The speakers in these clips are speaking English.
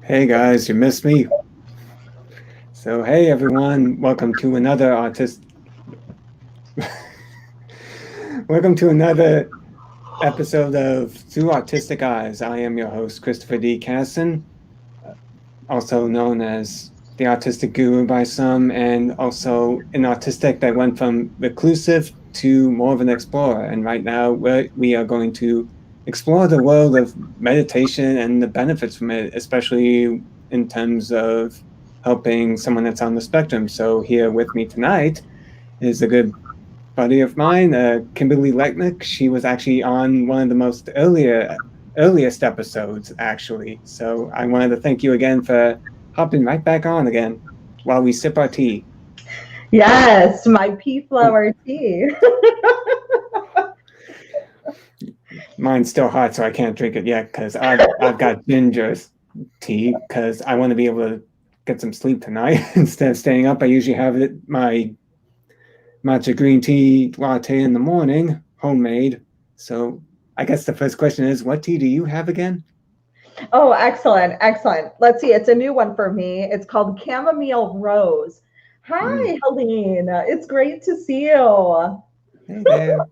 Hey guys, you missed me. So hey everyone, welcome to another episode of Thru Autistic Eyes. I am your host, Christopher D. Casson, also known as the Autistic Guru by some, and also an autistic that went from reclusive to more of an explorer. And right now we are going to explore the world of meditation and the benefits from it, especially in terms of helping someone that's on the spectrum. So here with me tonight is a good buddy of mine, Kimberly Lechnick. She was actually on one of the earliest episodes, actually. So I wanted to thank you again for hopping right back on again while we sip our tea. Yes, my pea flower tea. Mine's still hot, so I can't drink it yet because I've got ginger tea because I want to be able to get some sleep tonight instead of staying up. I usually have my matcha green tea latte in the morning, homemade. So I guess the first question is, what tea do you have again? Oh, excellent, excellent. Let's see, it's a new one for me. It's called Chamomile Rose. Hi, Helene. It's great to see you. Hey there.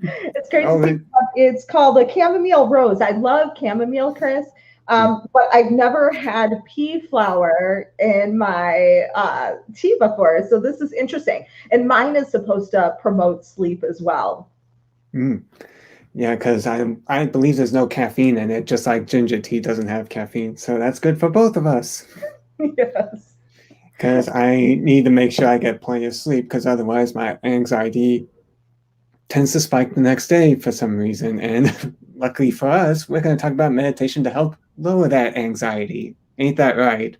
It's great to see you. It's called a Chamomile Rose. I love chamomile, Chris. But I've never had pea flower in my tea before. So this is interesting. And mine is supposed to promote sleep as well. Yeah, because I believe there's no caffeine in it, just like ginger tea doesn't have caffeine. So that's good for both of us. Yes. Because I need to make sure I get plenty of sleep, because otherwise my anxiety tends to spike the next day for some reason. And luckily for us, we're going to talk about meditation to help lower that anxiety. Ain't that right?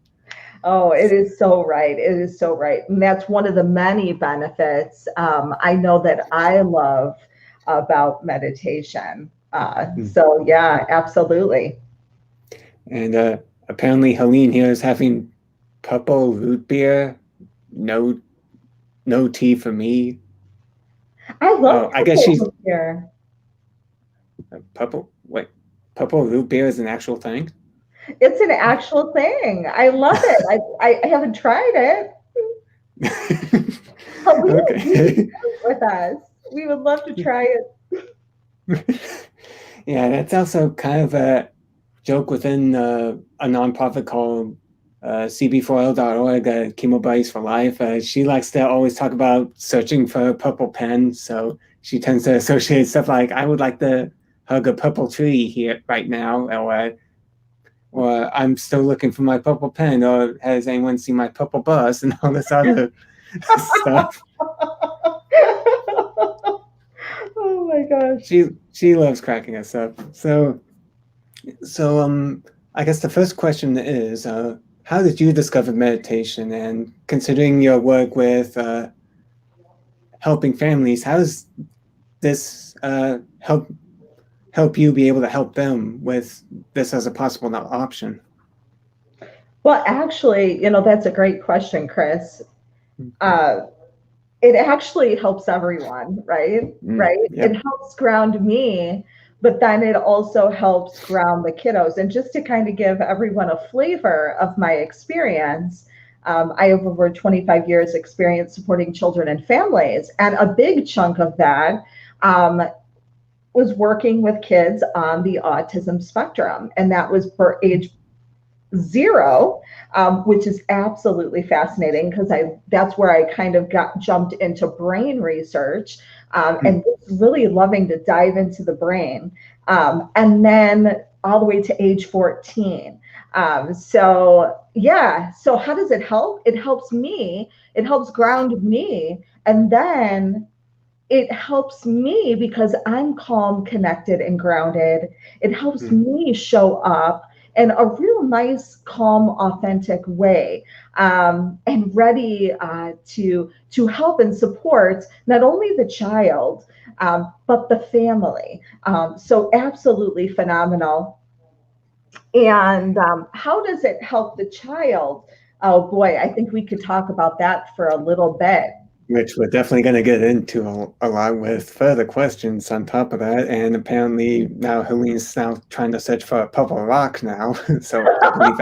Oh, it is so right. It is so right. And that's one of the many benefits I know that I love about meditation. So, yeah, absolutely. And apparently Helene here is having purple root beer. No tea for me. I love I guess she's here. purple. Wait, purple root beer is an actual thing? It's an actual thing. I love it. I haven't tried it. Okay. With us. We would love to try it. Yeah, that's also kind of a joke within a nonprofit called cb4l.org, Chemo Buddies for Life. She likes to always talk about searching for a purple pen, so she tends to associate stuff like, I would like to hug a purple tree here right now, or I'm still looking for my purple pen, or has anyone seen my purple bus, and all this other stuff. Oh my gosh. She loves cracking us up. So I guess the first question is, how did you discover meditation? And considering your work with helping families, how does this help you be able to help them with this as a possible option? Well, actually, that's a great question, Chris. It actually helps everyone, right? Right? Yep. It helps ground me, but then it also helps ground the kiddos. And just to kind of give everyone a flavor of my experience, I have over 25 years experience supporting children and families. And a big chunk of that was working with kids on the autism spectrum. And that was for age 0, which is absolutely fascinating because that's where I kind of jumped into brain research and really loving to dive into the brain. And then all the way to age 14. So how does it help? It helps me. It helps ground me. And then it helps me because I'm calm, connected, and grounded. It helps me show up in a real nice, calm, authentic way, and ready to help and support not only the child, but the family. So absolutely phenomenal. And how does it help the child? Oh boy, I think we could talk about that for a little bit. Which we're definitely going to get into a lot with further questions on top of that. And apparently now Helene's now trying to search for a purple rock now. So I believe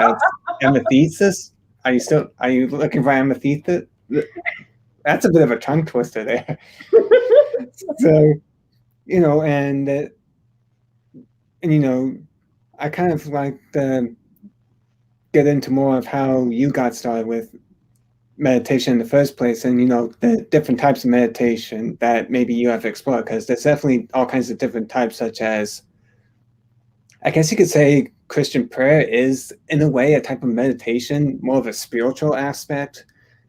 Amethysis? Are you looking for amethysis? That's a bit of a tongue twister there. So, and I kind of like to get into more of how you got started with meditation in the first place, and the different types of meditation that maybe you have explored, because there's definitely all kinds of different types, such as, I guess you could say, Christian prayer is in a way a type of meditation, more of a spiritual aspect,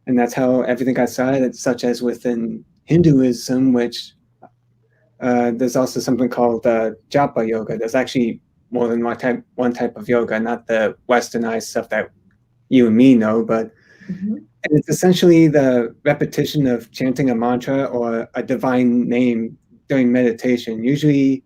and that's how everything got started, such as within Hinduism, which there's also something called japa yoga. There's actually more than one type of yoga, not the westernized stuff that you and me know, but and it's essentially the repetition of chanting a mantra or a divine name during meditation, usually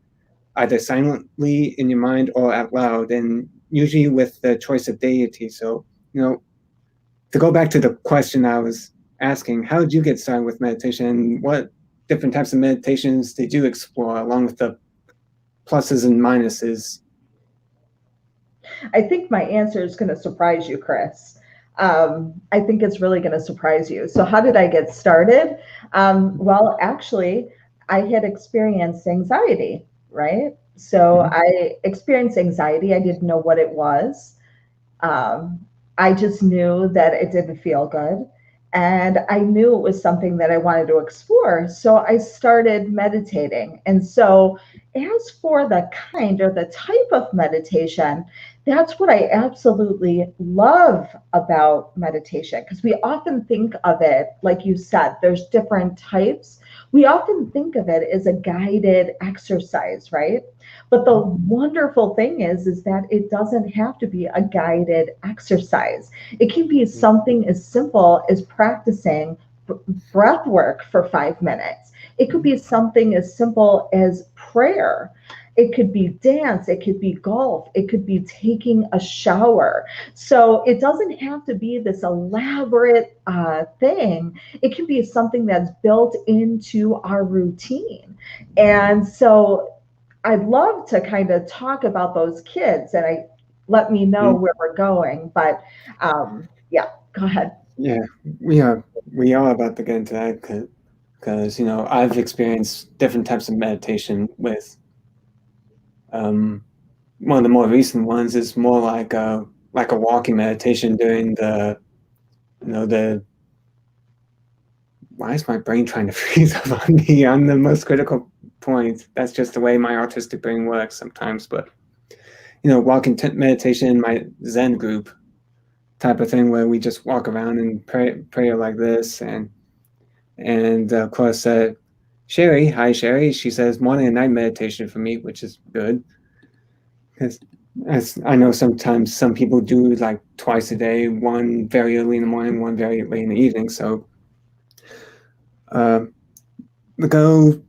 either silently in your mind or out loud, and usually with the choice of deity. So, to go back to the question I was asking, how did you get started with meditation? What different types of meditations did you explore, along with the pluses and minuses? I think my answer is going to surprise you, Chris. I think it's really going to surprise you. So, how did I get started? Well, actually, I had experienced anxiety, right? So, I experienced anxiety. I didn't know what it was. I just knew that it didn't feel good. And I knew it was something that I wanted to explore. So I started meditating. And so, as for the kind or the type of meditation, that's what I absolutely love about meditation, because we often think of it, like you said, there's different types. We often think of it as a guided exercise, right? But the wonderful thing is that it doesn't have to be a guided exercise. It can be something as simple as practicing breath work for 5 minutes. It could be something as simple as prayer. It could be dance, it could be golf, it could be taking a shower. So it doesn't have to be this elaborate thing. It can be something that's built into our routine. And so I'd love to kind of talk about those kids, and let me know where we're going. But yeah, go ahead. Yeah, we are about to get into that, because I've experienced different types of meditation with one of the more recent ones is more like a walking meditation during the why is my brain trying to freeze up on me on the most critical point? That's just the way my autistic brain works sometimes. But walking meditation in my Zen group type of thing, where we just walk around and pray like this, and of course, Sherry, hi Sherry, she says morning and night meditation for me, which is good, because as I know, sometimes some people do like twice a day, one very early in the morning, one very late in the evening. So we go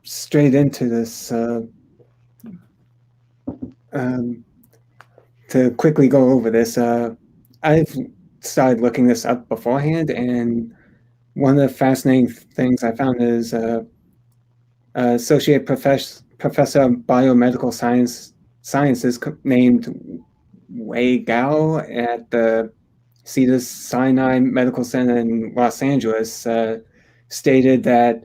straight into this to quickly go over this. I've started looking this up beforehand, and one of the fascinating things I found is associate professor of biomedical sciences named Wei Gao at the Cedars-Sinai Medical Center in Los Angeles stated that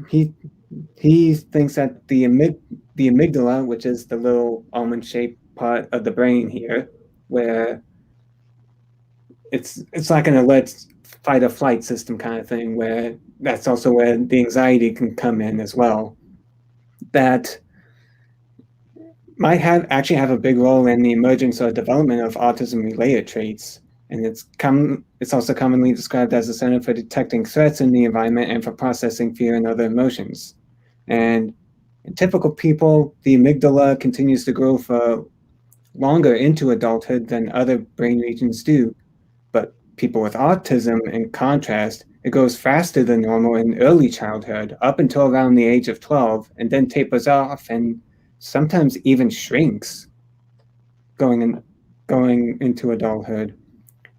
he thinks that the amygdala, which is the little almond-shaped part of the brain here, where it's like an alert fight or flight system kind of thing, where that's also where the anxiety can come in as well. That might actually have a big role in the emergence or development of autism-related traits, and it's also commonly described as a center for detecting threats in the environment and for processing fear and other emotions. And in typical people, the amygdala continues to grow for longer into adulthood than other brain regions do. But people with autism, in contrast, it goes faster than normal in early childhood, up until around the age of 12, and then tapers off and sometimes even shrinks going into adulthood.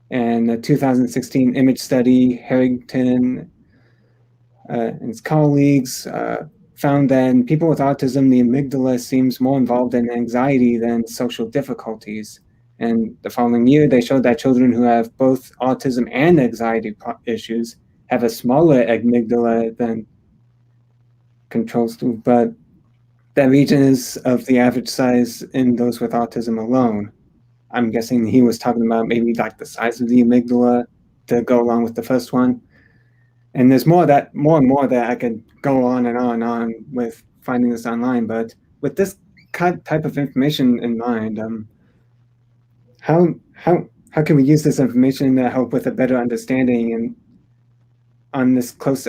And the 2016 image study, Harrington and his colleagues found that in people with autism, the amygdala seems more involved in anxiety than social difficulties. And the following year, they showed that children who have both autism and anxiety issues have a smaller amygdala than control students, but that region is of the average size in those with autism alone. I'm guessing he was talking about maybe like the size of the amygdala to go along with the first one. And there's more and more that I could go on and on with finding this online. But with this type of information in mind, how how can we use this information to help with a better understanding and on this close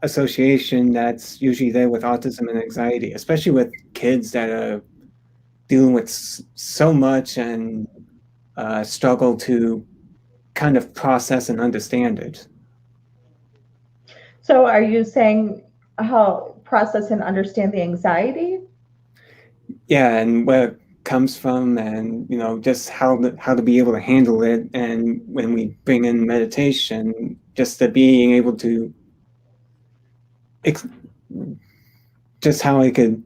association that's usually there with autism and anxiety, especially with kids that are dealing with so much and struggle to kind of process and understand it. So are you saying how process and understand the anxiety? Yeah, and where it comes from, and just how to be able to handle it. And when we bring in meditation, just the being able to just how it could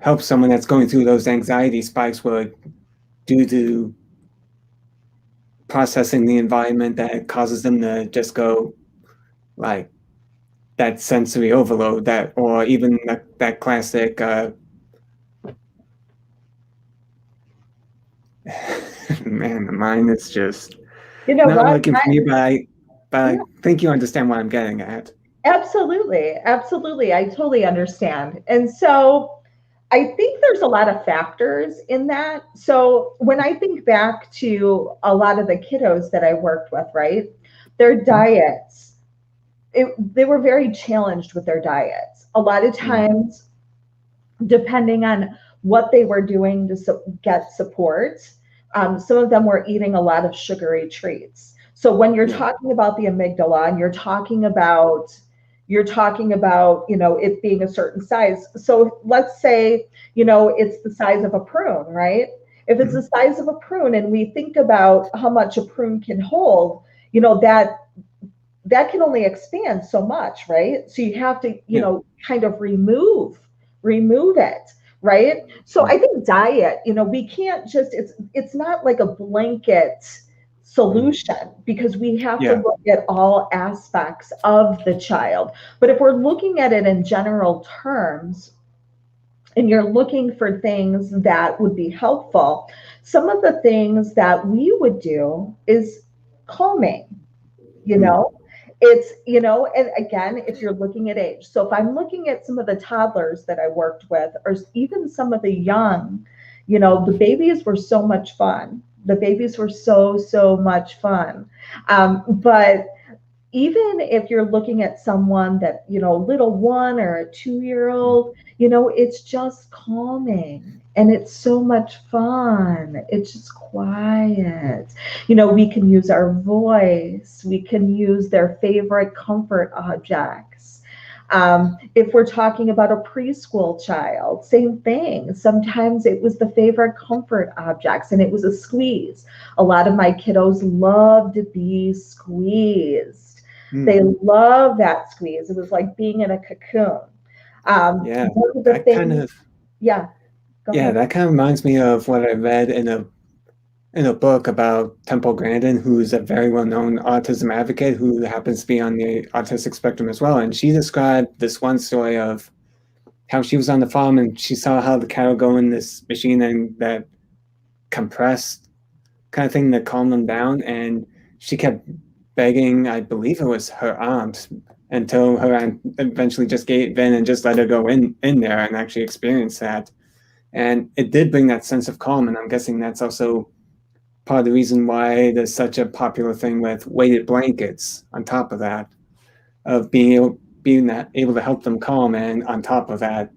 help someone that's going through those anxiety spikes where due to processing the environment that causes them to just go like that sensory overload, that or even that classic man, the mind is just not working for me, but I think you understand what I'm getting at. Absolutely. Absolutely. I totally understand. And so I think there's a lot of factors in that. So when I think back to a lot of the kiddos that I worked with, right, their diets, they were very challenged with their diets. A lot of times, depending on what they were doing to get support, some of them were eating a lot of sugary treats. So when you're talking about the amygdala and you're talking about it being a certain size. So let's say it's the size of a prune, right? If it's the size of a prune and we think about how much a prune can hold, that can only expand so much, right? So you have to kind of remove it, right? So I think diet, we can't just it's not like a blanket solution because we have to look at all aspects of the child. But if we're looking at it in general terms and you're looking for things that would be helpful, some of the things that we would do is calming, it's, and again, if you're looking at age. So if I'm looking at some of the toddlers that I worked with, or even some of the young, the babies were so much fun. The babies were so much fun. But even if you're looking at someone that, little 1 or a 2-year-old, it's just calming and it's so much fun. It's just quiet. We can use our voice. We can use their favorite comfort objects. If we're talking about a preschool child, same thing. Sometimes it was the favorite comfort objects and it was a squeeze. A lot of my kiddos love to be squeezed. They love that squeeze. It was like being in a cocoon. That kind of reminds me of what I read in a book about Temple Grandin, who's a very well-known autism advocate who happens to be on the autistic spectrum as well. And she described this one story of how she was on the farm and she saw how the cattle go in this machine and that compressed kind of thing to calm them down. And she kept begging, I believe it was her aunt, until her aunt eventually just gave in and just let her go in there and actually experience that. And it did bring that sense of calm. And I'm guessing that's also part of the reason why there's such a popular thing with weighted blankets on top of that, of being able to help them calm. And on top of that,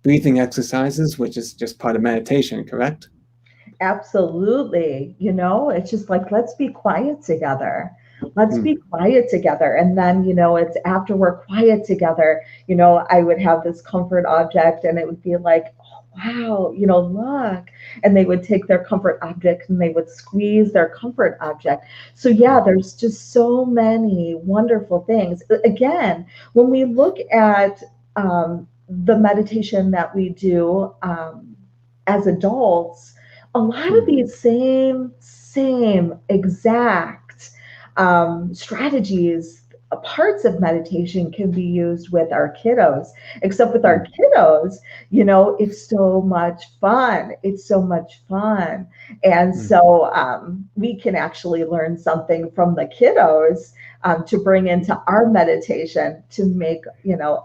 breathing exercises, which is just part of meditation, correct? Absolutely. It's just like, let's be quiet together. Let's be quiet together. And then, it's after we're quiet together, I would have this comfort object and it would be like, oh, wow, look. And they would take their comfort object and they would squeeze their comfort object. So yeah, there's just so many wonderful things. Again, when we look at the meditation that we do as adults, a lot of these same exact strategies, parts of meditation can be used with our kiddos, except with our kiddos, it's so much fun. It's so much fun. And so we can actually learn something from the kiddos to bring into our meditation to make,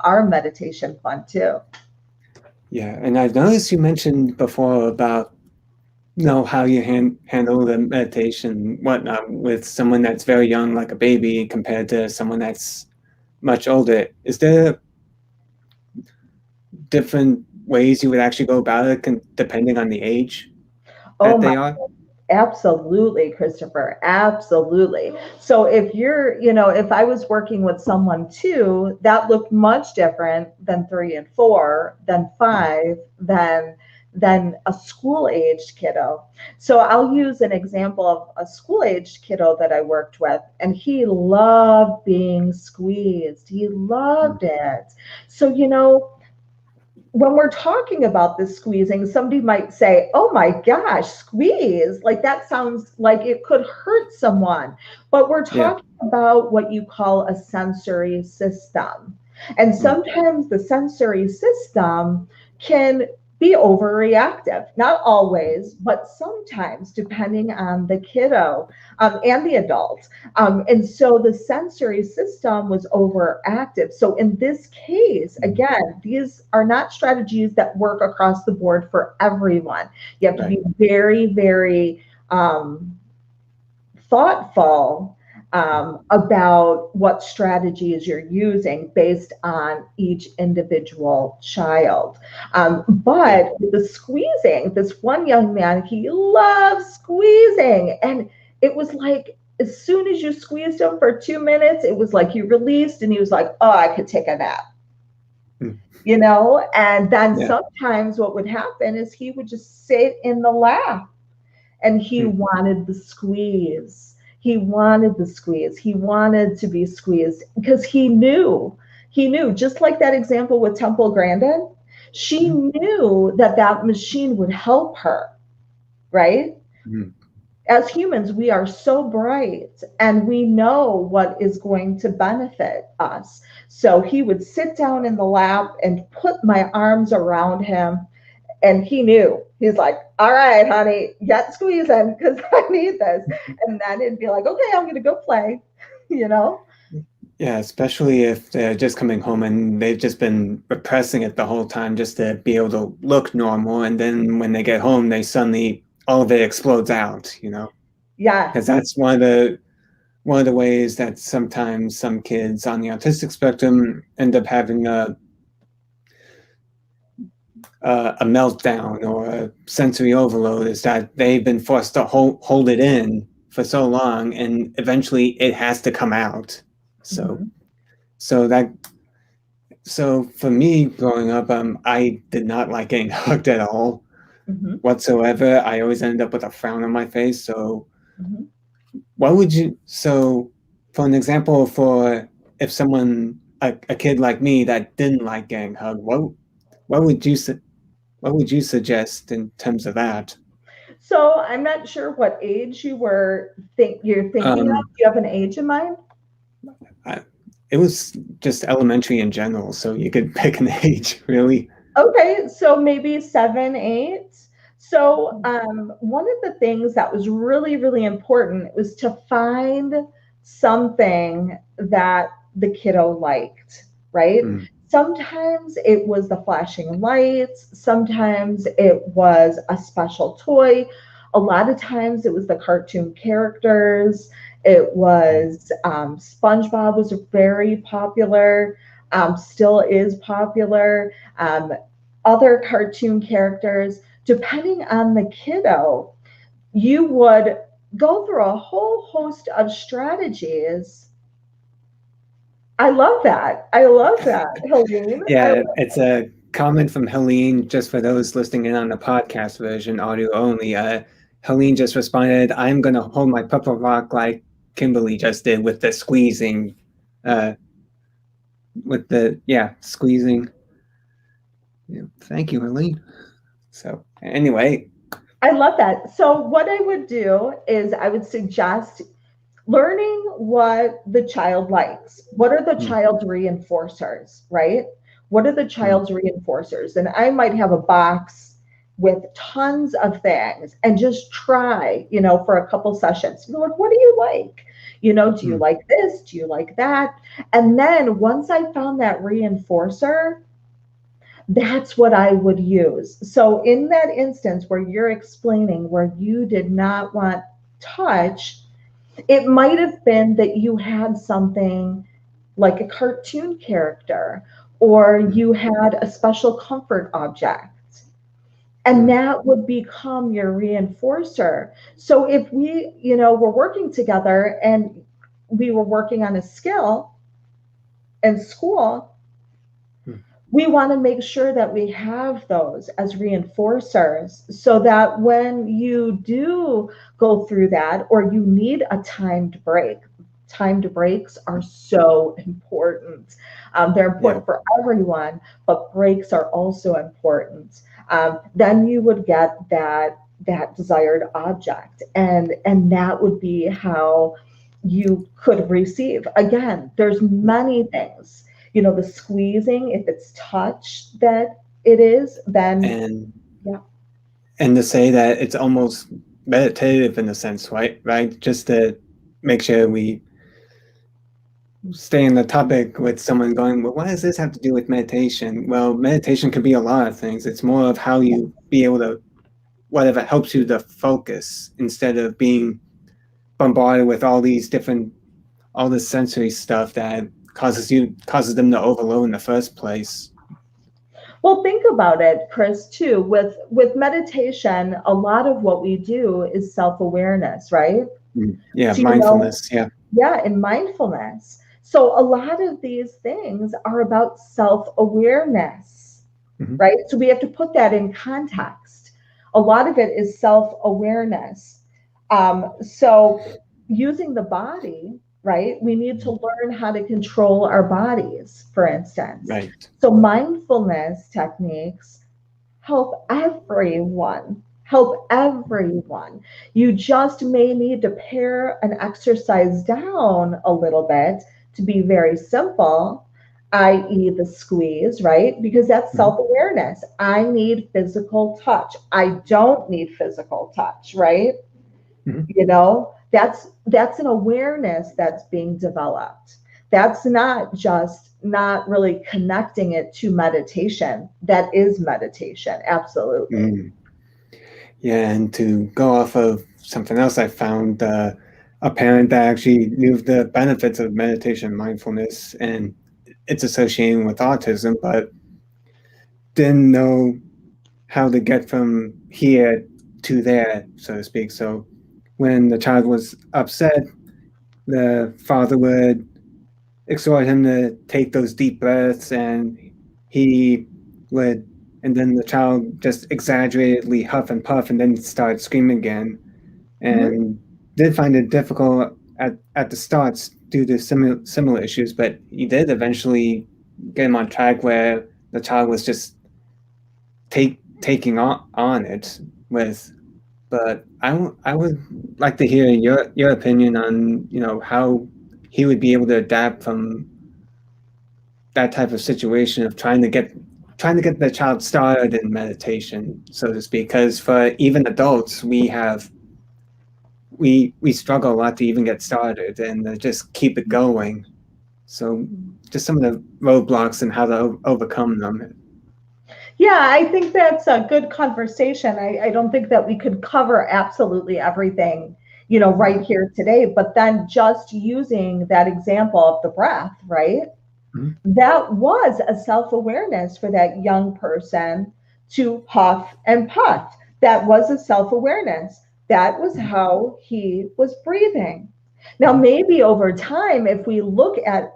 our meditation fun too. Yeah, and I've noticed you mentioned before about how you handle the meditation, whatnot, with someone that's very young, like a baby, compared to someone that's much older. Is there different ways you would actually go about it, depending on the age Oh that my, they are? absolutely, Christopher. Absolutely. So if I was working with someone 2, that looked much different than 3 and 4, than 5, than a school-aged kiddo. So I'll use an example of a school-aged kiddo that I worked with, and he loved being squeezed. He loved it. So, when we're talking about this squeezing, somebody might say, oh my gosh, squeeze, like that sounds like it could hurt someone. But we're talking about what you call a sensory system. And sometimes the sensory system can be overreactive, not always, but sometimes, depending on the kiddo and the adult. And so the sensory system was overactive. So in this case, again, these are not strategies that work across the board for everyone. You have to be very, very thoughtful about what strategies you're using based on each individual child. But the squeezing, this one young man, he loves squeezing. And it was like, as soon as you squeezed him for 2 minutes, it was like you released and he was like, oh, I could take a nap. And then sometimes what would happen is he would just sit in the lap and he wanted the squeeze. He wanted the squeeze. He wanted to be squeezed because he knew, just like that example with Temple Grandin, she knew that machine would help her, right? As humans, we are so bright and we know what is going to benefit us. So he would sit down in the lap and put my arms around him. And he knew. He's like, all right, honey, get squeezing because I need this. And then it'd be like, okay, I'm going to go play, Yeah, especially if they're just coming home and they've just been repressing it the whole time just to be able to look normal. And then when they get home, they suddenly, all of it explodes out, Yeah. Because that's one of the ways that sometimes some kids on the autistic spectrum end up having a meltdown or a sensory overload, is that they've been forced to hold it in for so long, and eventually it has to come out. So for me growing up, I did not like getting hugged at all whatsoever. I always ended up with a frown on my face. So what would you, for an example, for if someone, a kid like me that didn't like getting hugged, what would you suggest in terms of that? So I'm not sure what age you're thinking of. Do you have an age in mind? It was just elementary in general, so you could pick an age, really. Okay, so maybe 7, 8. So one of the things that was really, really important was to find something that the kiddo liked, right? Sometimes it was the flashing lights. Sometimes it was a special toy. A lot of times it was the cartoon characters. It was SpongeBob was very popular, still is popular. Other cartoon characters, depending on the kiddo, you would go through a whole host of strategies. I love that. Helene. Yeah, it's a comment from Helene, just for those listening in on the podcast version, audio only. Helene just responded, I'm going to hold my purple rock like Kimberly just did with the squeezing. Squeezing. Yeah, thank you, Helene. So anyway, I love that. So what I would do is I would suggest learning what the child likes. What are the Mm, child's reinforcers, right? What are the mm, child's reinforcers? And I might have a box with tons of things and just try, for a couple sessions. Like, what do you like? Do you mm, like this? Do you like that? And then once I found that reinforcer, that's what I would use. So in that instance where you're explaining where you did not want touch, it might have been that you had something like a cartoon character, or mm, you had a special comfort object, and mm, that would become your reinforcer. So if we, were working together and we were working on a skill in school, mm. we want to make sure that we have those as reinforcers so that when you do go through that or you need a timed breaks are so important. They're Yeah. important for everyone, but breaks are also important. Then you would get that desired object, and that would be how you could receive. Again, there's many things, the squeezing, if it's touch that it is, then And yeah. and to say that it's almost meditative in a sense, right? Right? Just to make sure we stay in the topic with someone going, well, what does this have to do with meditation? Well, meditation could be a lot of things. It's more of how you be able to, whatever helps you to focus instead of being bombarded with all this sensory stuff that causes them to overload in the first place. Well, think about it, Chris, too. With meditation, a lot of what we do is self-awareness, right? Yeah, So, mindfulness. Yeah. yeah, in mindfulness. So a lot of these things are about self-awareness, Hmm. right? So we have to put that in context. A lot of it is self-awareness. So using the body, right? We need to learn how to control our bodies, for instance. Right. So mindfulness techniques help everyone. You just may need to pare an exercise down a little bit to be very simple, i.e., the squeeze, right? Because that's Hmm. self awareness. I need physical touch. I don't need physical touch, right? Hmm. That's an awareness that's being developed. That's not really connecting it to meditation. That is meditation, absolutely. Mm. Yeah, and to go off of something else I found, a parent that actually knew the benefits of meditation and mindfulness and its association with autism, but didn't know how to get from here to there, so to speak. So when the child was upset, the father would exhort him to take those deep breaths, and he would, and then the child just exaggeratedly huff and puff and then start screaming again, Mhm. and did find it difficult at the starts due to similar issues, but he did eventually get him on track where the child was just taking on it with. But I would like to hear your opinion on how he would be able to adapt from that type of situation of trying to get the child started in meditation, so to speak. Because for even adults, we struggle a lot to even get started and just keep it going. So just some of the roadblocks and how to overcome them. Yeah, I think that's a good conversation. I don't think that we could cover absolutely everything, right here today, but then just using that example of the breath, right? Mhm. That was a self awareness for that young person to huff and puff. That was a self awareness. That was Mhm. how he was breathing. Now, Mhm. maybe over time, if we look at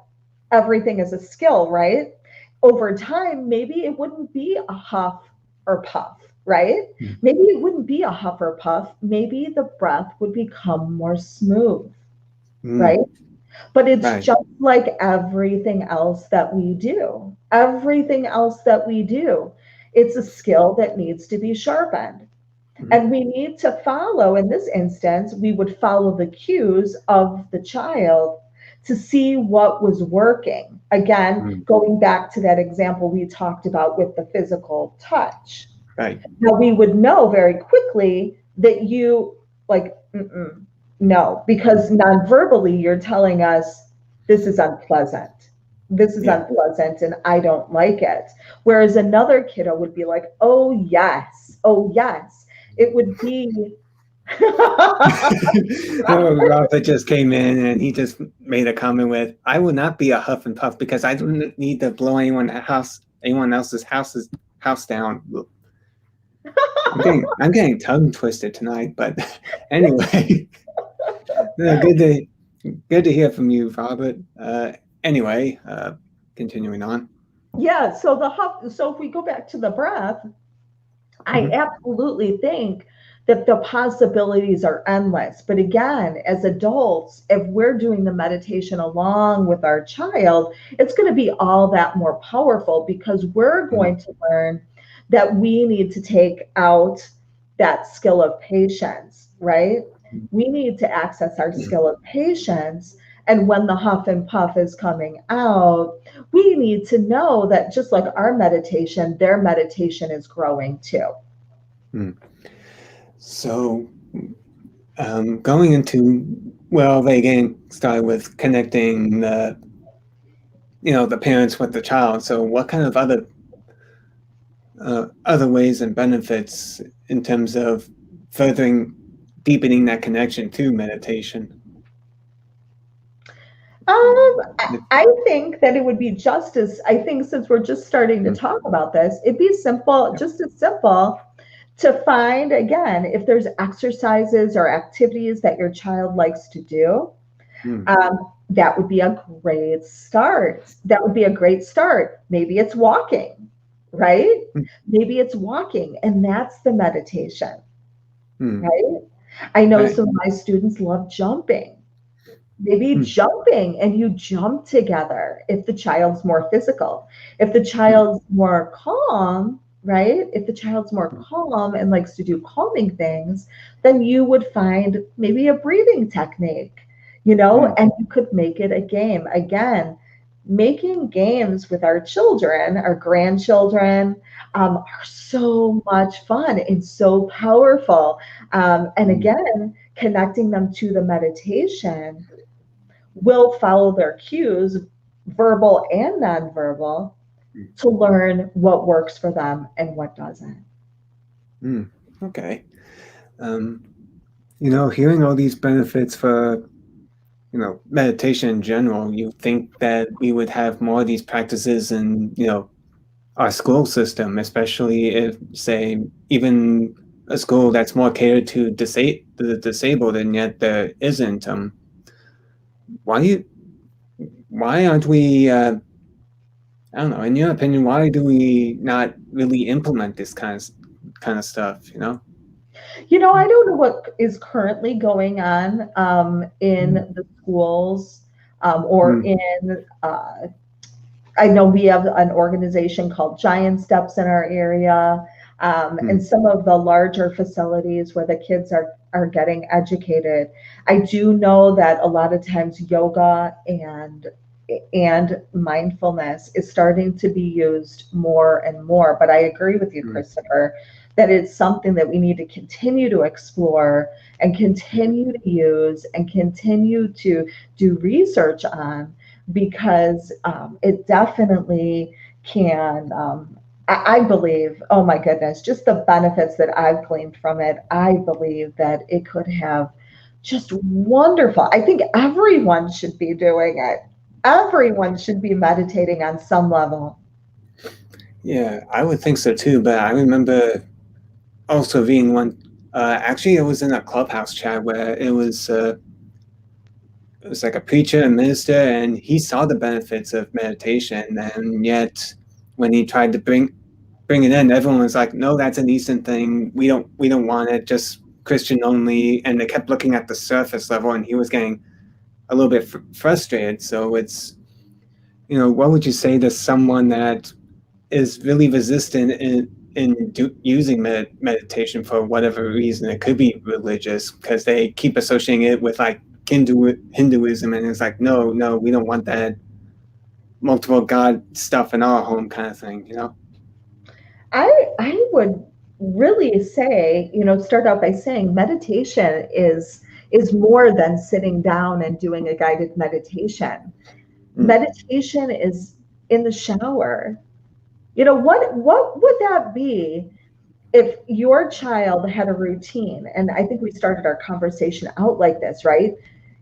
everything as a skill, right? Over time, maybe it wouldn't be a huff or puff, right? Mhm. Maybe it wouldn't be a huff or puff. Maybe the breath would become more smooth, right? Mhm. But it's Right. just like everything else that we do. Everything else that we do, it's a skill that needs to be sharpened. And we need to follow, in this instance, we would follow the cues of the child to see what was working. Again, going back to that example we talked about with the physical touch. Right. Now we would know very quickly that you like, no, because non-verbally you're telling us this is unpleasant. This is unpleasant and I don't like it. Whereas another kiddo would be like, oh yes, oh yes. It would be Robert just came in and he just made a comment with, I will not be a huff and puff because I don't need to blow anyone else's house down. I'm getting tongue twisted tonight, but anyway, good to hear from you, Robert. Anyway, continuing on. Yeah, so if we go back to the breath, I absolutely think that the possibilities are endless. But again, as adults, if we're doing the meditation along with our child, it's going to be all that more powerful because we're going to learn that we need to take out that skill of patience, right? We need to access our skill of patience. And when the huff and puff is coming out, we need to know that just like our meditation, their meditation is growing too. So going into, well, they again started with connecting the parents with the child. So what kind of other ways and benefits in terms of deepening that connection to meditation? I think that it would be I think since we're just starting to talk about this, it'd be simple, just as simple to find, again, if there's exercises or activities that your child likes to do, that would be a great start. That would be a great start. Maybe it's walking, right? Maybe it's walking, and that's the meditation, right? I know some of my students love jumping. Maybe jumping, and you jump together if the child's more physical. If the child's more calm, right? If the child's more calm and likes to do calming things, then you would find maybe a breathing technique, and you could make it a game. Again, making games with our children, our grandchildren, are so much fun and so powerful. And again, connecting them to the meditation will follow their cues, verbal and nonverbal, to learn what works for them and what doesn't. Okay. Hearing all these benefits for, meditation in general, you think that we would have more of these practices in, our school system, especially if, say, even a school that's more catered to the disabled, and yet there isn't. Why aren't we, I don't know, in your opinion, why do we not really implement this kind of stuff, I don't know what is currently going on in the schools or I know we have an organization called Giant Steps in our area, and some of the larger facilities where the kids are getting educated. I do know that a lot of times yoga and mindfulness is starting to be used more and more. But I agree with you, Christopher, that it's something that we need to continue to explore and continue to use and continue to do research on, because it definitely can, I believe, oh my goodness, just the benefits that I've gleaned from it, I believe that it could have just wonderful. I think everyone should be doing it. Everyone should be meditating on some level. Yeah, I would think so too, but I remember also being one, actually it was in a Clubhouse chat where it was like a preacher and minister, and he saw the benefits of meditation, and yet when he tried to bring it in, everyone was like, no, that's an Eastern thing, we don't want it, just Christian only, and they kept looking at the surface level, and he was getting a little bit frustrated. So it's, what would you say to someone that is really resistant using meditation for whatever reason. It could be religious because they keep associating it with like Hinduism, and it's like, no, we don't want that multiple god stuff in our home kind of thing, you know? I would really say, start out by saying meditation is more than sitting down and doing a guided meditation. Meditation is in the shower. What would that be if your child had a routine? And I think we started our conversation out like this, right?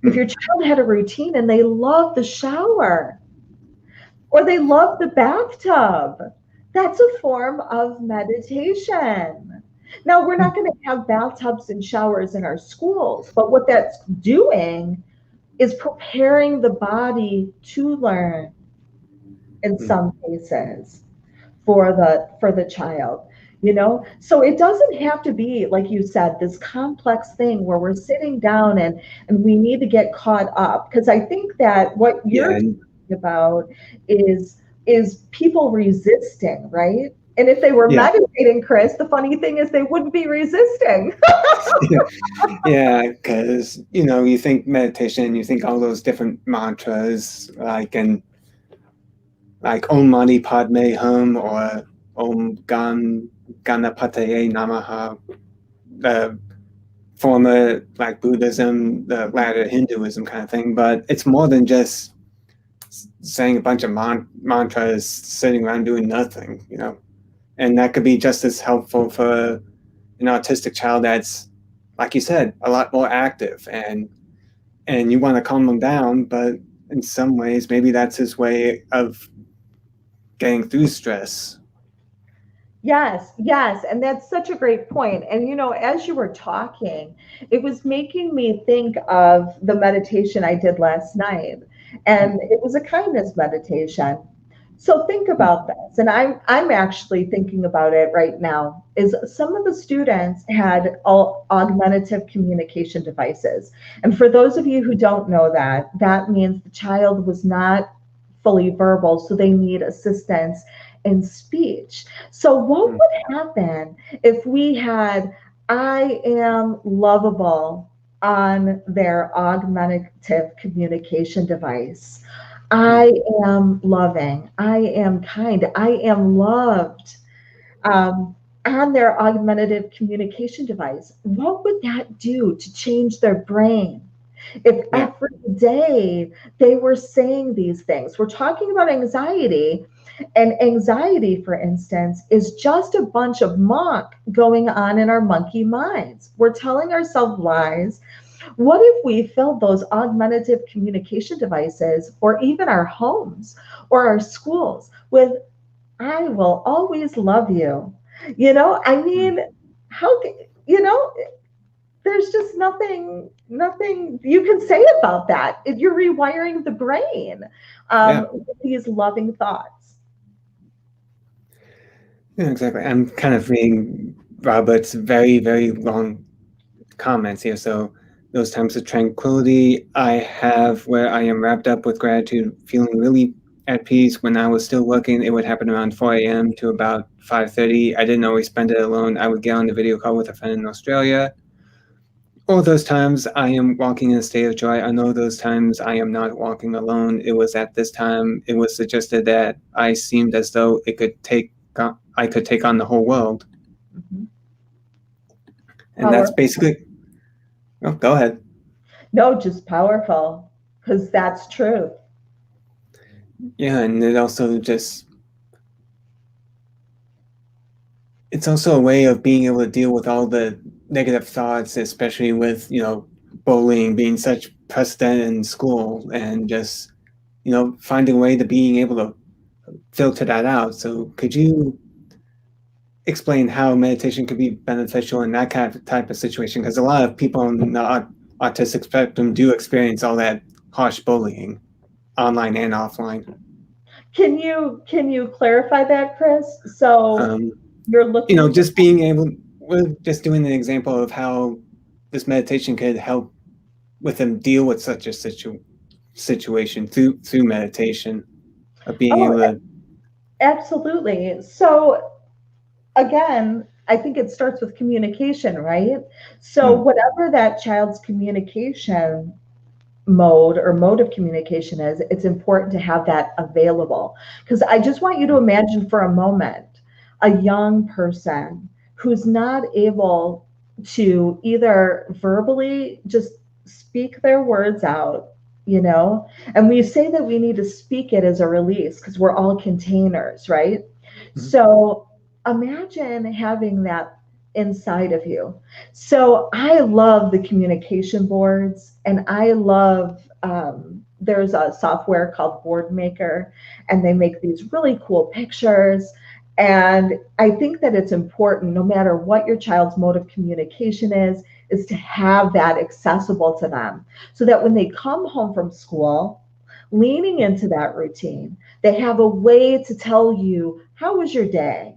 If your child had a routine and they love the shower or they love the bathtub, that's a form of meditation. Now, we're not going to have bathtubs and showers in our schools, but what that's doing is preparing the body to learn in some cases for the child. So it doesn't have to be, like you said, this complex thing where we're sitting down and we need to get caught up, because I think that what you're talking about is people resisting, right? And if they were meditating, Chris, the funny thing is they wouldn't be resisting. Yeah, because you think meditation, you think all those different mantras like Om Mani Padme Hum or Om Ganapataye Namaha, the former like Buddhism, the latter Hinduism kind of thing. But it's more than just saying a bunch of mantras, sitting around doing nothing, and that could be just as helpful for an autistic child that's, like you said, a lot more active, and you want to calm them down, but in some ways maybe that's his way of getting through stress. Yes, and that's such a great point. And as you were talking, it was making me think of the meditation I did last night, and it was a kindness meditation. So think about this, and I'm actually thinking about it right now. Is some of the students had augmentative communication devices, and for those of you who don't know that means the child was not fully verbal, so they need assistance in speech. So what would happen if we had "I am lovable" on their augmentative communication device? I am loving, I am kind, I am loved, on their augmentative communication device. What would that do to change their brain? If every day they were saying these things. We're talking about anxiety, and anxiety, for instance, is just a bunch of muck going on in our monkey minds. We're telling ourselves lies. What if we filled those augmentative communication devices, or even our homes or our schools, with "I will always love you"? I mean, how, there's just nothing you can say about that. You're rewiring the brain with these loving thoughts. Yeah, exactly. I'm kind of reading Robert's very, very long comments here. So those times of tranquility I have where I am wrapped up with gratitude, feeling really at peace. When I was still working, it would happen around 4 a.m. to about 5:30. I didn't always spend it alone. I would get on the video call with a friend in Australia. All those times I am walking in a state of joy. I know those times I am not walking alone. It was at this time it was suggested that I seemed as though I could take on the whole world. And that's basically, go ahead. No, just powerful, because that's truth. Yeah, and it's also a way of being able to deal with all the negative thoughts, especially with, bullying being such precedent in school, and just, finding a way to being able to filter that out. So could you explain how meditation could be beneficial in that type of situation? Because a lot of people on the autistic spectrum do experience all that harsh bullying, online and offline. Can you clarify that, Chris? So you're looking, just being able, we're just doing an example of how this meditation could help with them deal with such a situation through meditation, of being able to. Absolutely. So again, I think it starts with communication, right? So Mm, whatever that child's communication mode or mode of communication is, it's important to have that available. Because I just want you to imagine for a moment a young person who's not able to either verbally just speak their words out, you know, and we say that we need to speak it as a release because we're all containers, right? mm, So imagine having that inside of you. So I love the communication boards, and I love there's a software called Board Maker, and they make these really cool pictures. And I think that it's important, no matter what your child's mode of communication is to have that accessible to them so that when they come home from school, leaning into that routine, they have a way to tell you, how was your day?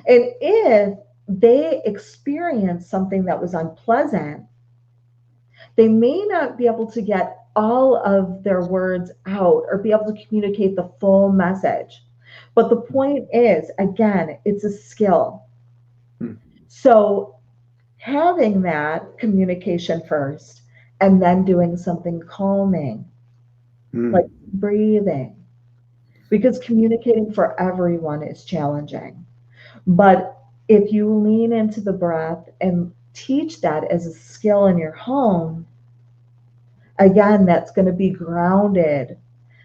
And if they experience something that was unpleasant, they may not be able to get all of their words out or be able to communicate the full message. But the point is, again, it's a skill. mm, So having that communication first and then doing something calming, like mm. breathing, because communicating for everyone is challenging. But if you lean into the breath and teach that as a skill in your home, again, that's going to be grounded.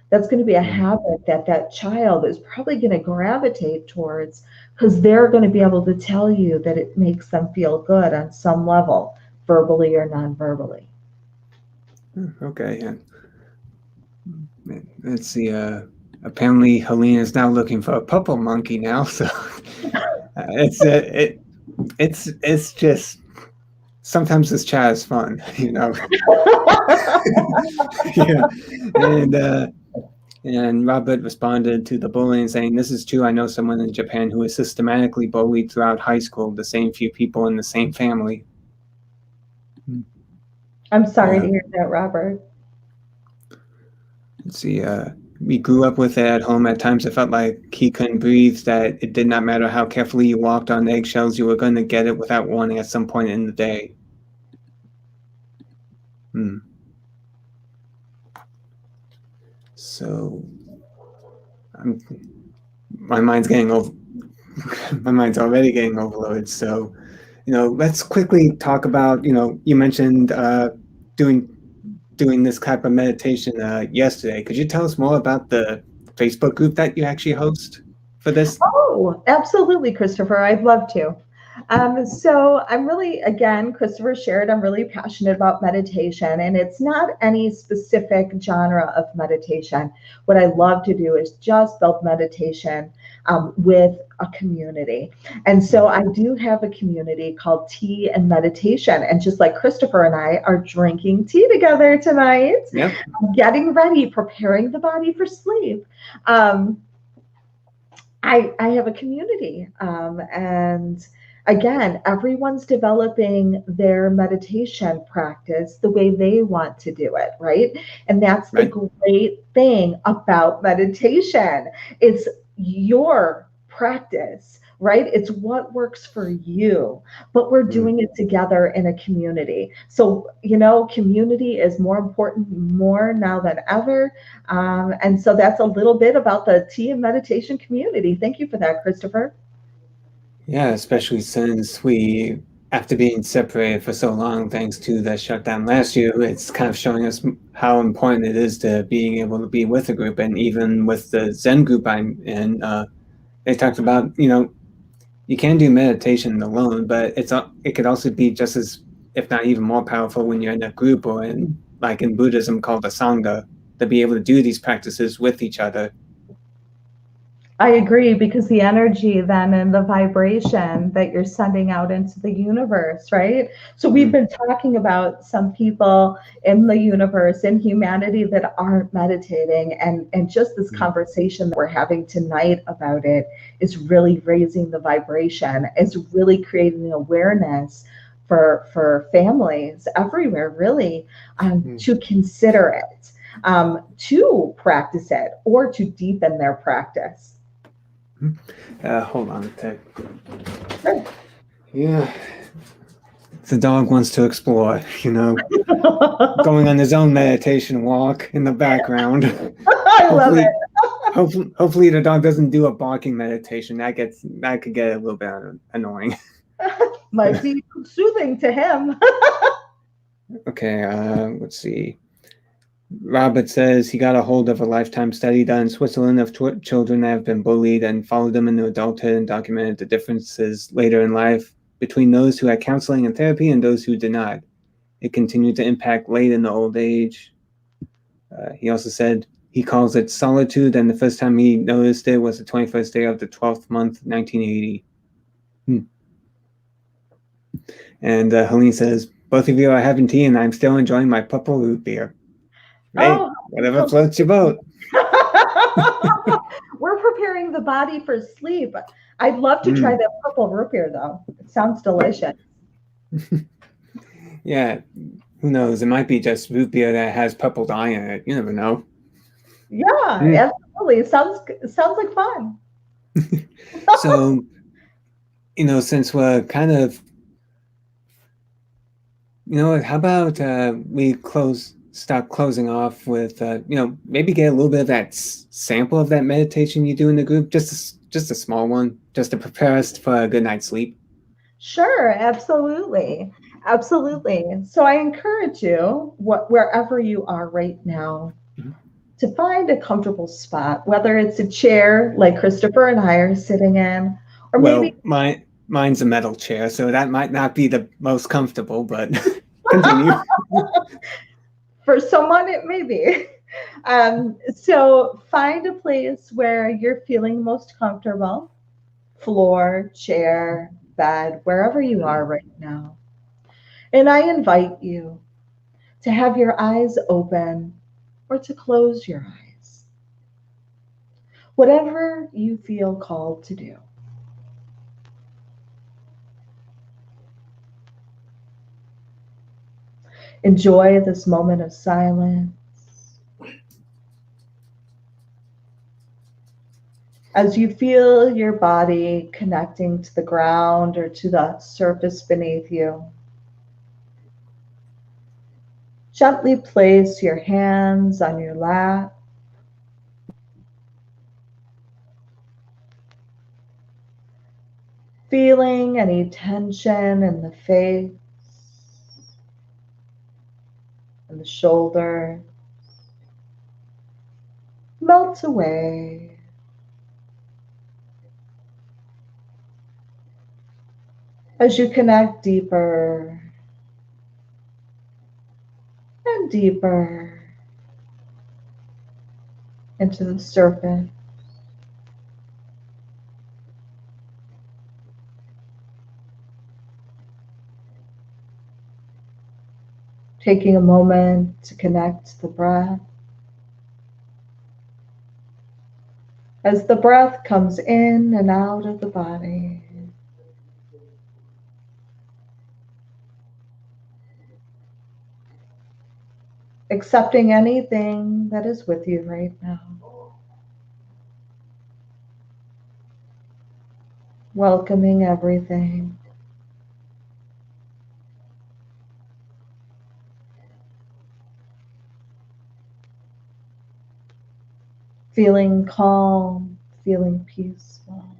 That's going to be a Mm. habit that that child is probably going to gravitate towards because they're going to be able to tell you that it makes them feel good on some level, verbally or non-verbally. Okay, and let's see. Apparently, Helene is now looking for a purple monkey now. So it's it's just sometimes this chat is fun, you know. Yeah, and and Robert responded to the bullying saying, "This is true. I know someone in Japan who was systematically bullied throughout high school. The same few people in the same family." I'm sorry to Yeah. hear that, Robert. Let's see. We grew up with it at home. At times, it felt like he couldn't breathe. That it did not matter how carefully you walked on eggshells, you were going to get it without warning at some point in the day. Hmm. So, I'm, my mind's getting over. My mind's already getting overloaded. So, let's quickly talk about. You mentioned doing doing this type of meditation yesterday. Could you tell us more about the Facebook group that you actually host for this? Oh, absolutely, Christopher. I'd love to. So I'm really, again, Christopher shared, I'm really passionate about meditation, and it's not any specific genre of meditation. What I love to do is just build meditation with a community. And so I do have a community called Tea and Meditation. And just like Christopher and I are drinking tea together tonight, Yep. getting ready, preparing the body for sleep. Um, I have a community. And again, everyone's developing their meditation practice the way they want to do it, right? And that's the Right. great thing about meditation. It's your practice, right? It's what works for you, but we're Mm. doing it together in a community. So, community is more important more now than ever. And so that's a little bit about the tea and meditation community. Thank you for that, Christopher. Yeah, especially since we, after being separated for so long, thanks to the shutdown last year, it's kind of showing us how important it is to being able to be with a group. And even with the Zen group I'm in, they talked about, you can do meditation alone, but it could also be just as, if not even more powerful when you're in a group or like in Buddhism called a Sangha, to be able to do these practices with each other. I agree because the energy then and the vibration that you're sending out into the universe, right? So we've Mm, been talking about some people in the universe in humanity that aren't meditating, and just this mm, conversation that we're having tonight about it is really raising the vibration. It's really creating awareness for families everywhere, really, mm, to consider it, to practice it, or to deepen their practice. Hold on a sec. Sure. Yeah, the dog wants to explore, going on his own meditation walk in the background. I love hopefully, it. hopefully the dog doesn't do a barking meditation. That could get a little bit annoying. Might be soothing to him. Okay, let's see. Robert says he got a hold of a lifetime study done in Switzerland of children that have been bullied and followed them into adulthood and documented the differences later in life between those who had counseling and therapy and those who did not. It continued to impact late in the old age. He also said he calls it solitude, and the first time he noticed it was the 21st day of the 12th month, 1980. And Helene says, both of you are having tea, and I'm still enjoying my purple root beer. Hey, whatever floats your boat. We're preparing the body for sleep. I'd love to try that purple root beer, though. It sounds delicious. Yeah, who knows? It might be just root beer that has purple dye in it. You never know. Yeah, absolutely. Sounds like fun. So, since we're kind of, how about we start closing off with, maybe get a little bit of that sample of that meditation you do in the group, just a small one, just to prepare us for a good night's sleep. Sure, absolutely. Absolutely. So I encourage you, wherever you are right now, to find a comfortable spot, whether it's a chair like Christopher and I are sitting in, or maybe mine's a metal chair, so that might not be the most comfortable, but continue. For someone it may be. So find a place where you're feeling most comfortable, floor, chair, bed, wherever you are right now. And I invite you to have your eyes open or to close your eyes. Whatever you feel called to do. Enjoy this moment of silence. As you feel your body connecting to the ground or to the surface beneath you, gently place your hands on your lap. Feeling any tension in the face and the shoulder melt away. As you connect deeper and deeper into the surface. Taking a moment to connect to the breath. As the breath comes in and out of the body. Accepting anything that is with you right now. Welcoming everything. Feeling calm, feeling peaceful.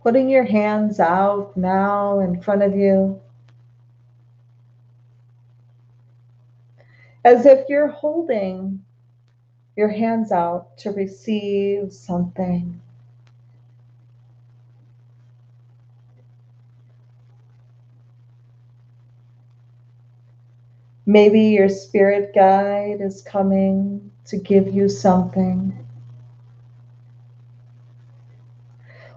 Putting your hands out now in front of you, as if you're holding your hands out to receive something. Maybe your spirit guide is coming to give you something.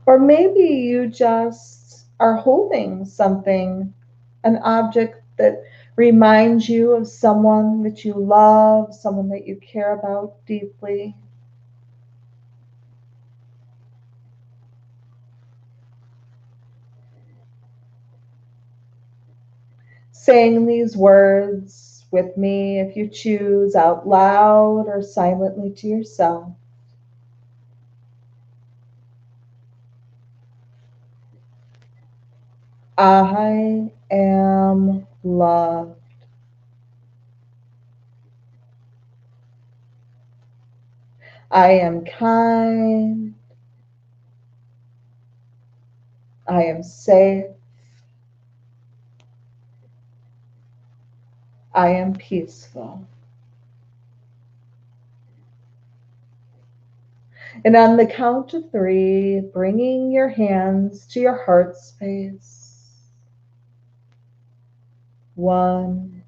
Or maybe you just are holding something, an object that reminds you of someone that you love, someone that you care about deeply. saying these words with me if you choose, out loud or silently to yourself. I am loved. I am kind. I am safe. I am peaceful. And on the count of 3, bringing your hands to your heart space. 1,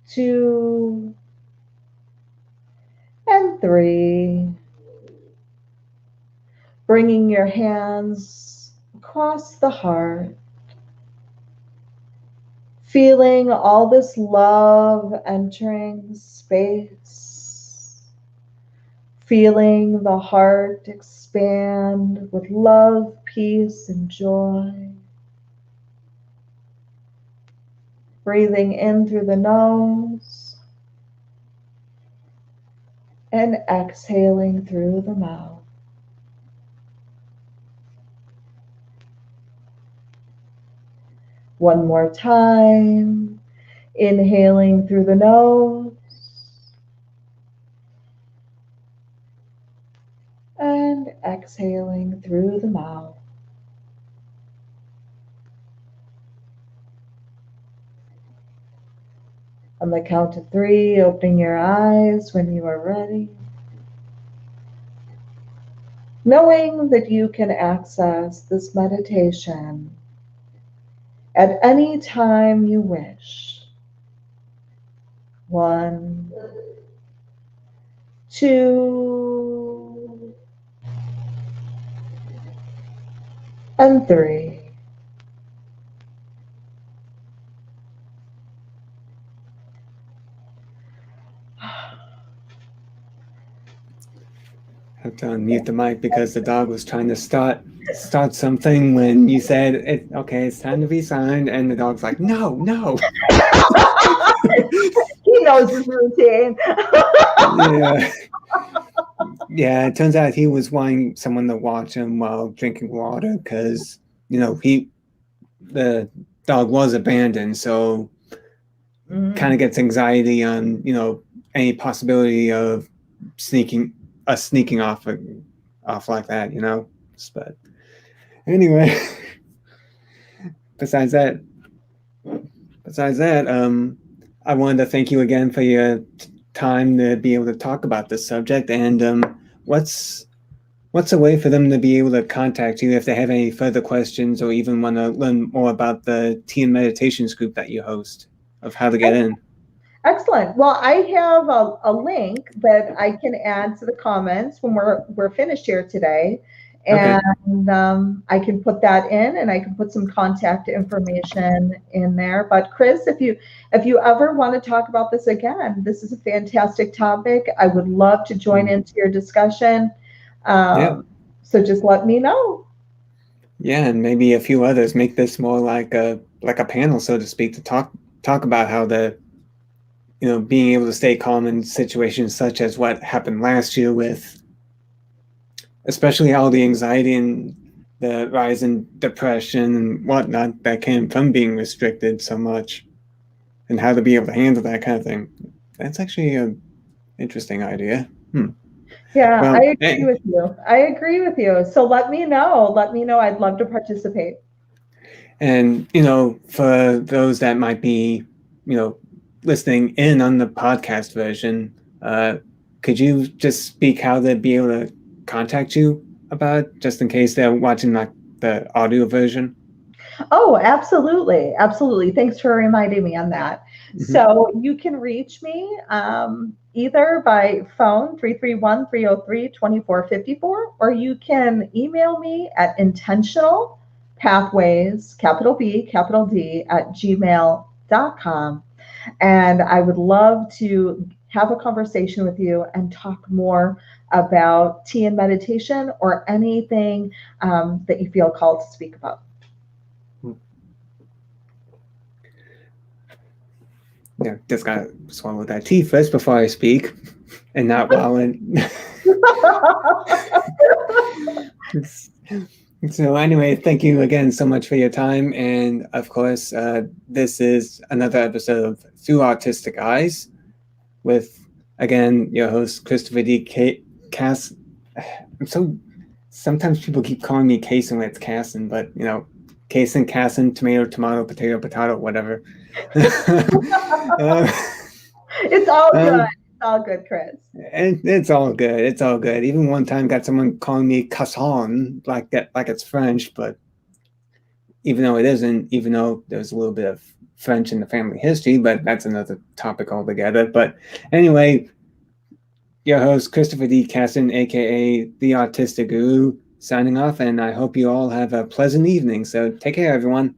2, and 3. Bringing your hands across the heart. Feeling all this love entering space. Feeling the heart expand with love, peace, and joy. Breathing in through the nose and exhaling through the mouth. One more time, inhaling through the nose and exhaling through the mouth. On the count of 3, opening your eyes when you are ready. Knowing that you can access this meditation at any time you wish. 1, 2, and 3. I have to unmute the mic because the dog was trying to start something when you said, okay, it's time to be signed, and the dog's like, no. He knows his routine. Yeah, it turns out he was wanting someone to watch him while drinking water because, the dog was abandoned, so kind of gets anxiety on, any possibility of sneaking off like that, But anyway, besides that, I wanted to thank you again for your time to be able to talk about this subject. And what's a way for them to be able to contact you if they have any further questions or even want to learn more about the Tea and Meditations group that you host, of how to get in? Excellent. Well, I have a link that I can add to the comments when we're finished here today. And okay. I can put that in, and I can put some contact information in there. But Chris, if you ever want to talk about this again, this is a fantastic topic. I would love to join into your discussion. So just let me know. Yeah, and maybe a few others. Make this more like a panel, so to speak, to talk about how being able to stay calm in situations such as what happened last year, with especially all the anxiety and the rise in depression and whatnot that came from being restricted so much, and how to be able to handle that kind of thing. That's actually an interesting idea. Yeah, well, I agree with you. So let me know. I'd love to participate. And, for those that might be, listening in on the podcast version, could you just speak how they'd be able to contact you about, just in case they're watching like the audio version? Oh, absolutely. Absolutely. Thanks for reminding me on that. Mm-hmm. So you can reach me either by phone, 331-303-2454, or you can email me at intentionalpathways, capital B, capital D, @gmail.com. And I would love to have a conversation with you and talk more about tea and meditation, or anything that you feel called to speak about. Yeah, just gotta swallow that tea first before I speak, and not while in. So anyway, thank you again so much for your time, and of course, this is another episode of Through Autistic Eyes with, again, your host Christopher D. Cass. I'm so. Sometimes people keep calling me Cason when it's Casson, but Cason, Casson, tomato, potato, whatever. It's all good. It's all good, Chris. And it's all good. It's all good. Even one time got someone calling me Casson, like that, like it's French, but even though it isn't, even though there's a little bit of French in the family history, but that's another topic altogether. But anyway, your host, Christopher D. Casson, aka the Autistic Guru, signing off, and I hope you all have a pleasant evening. So take care, everyone.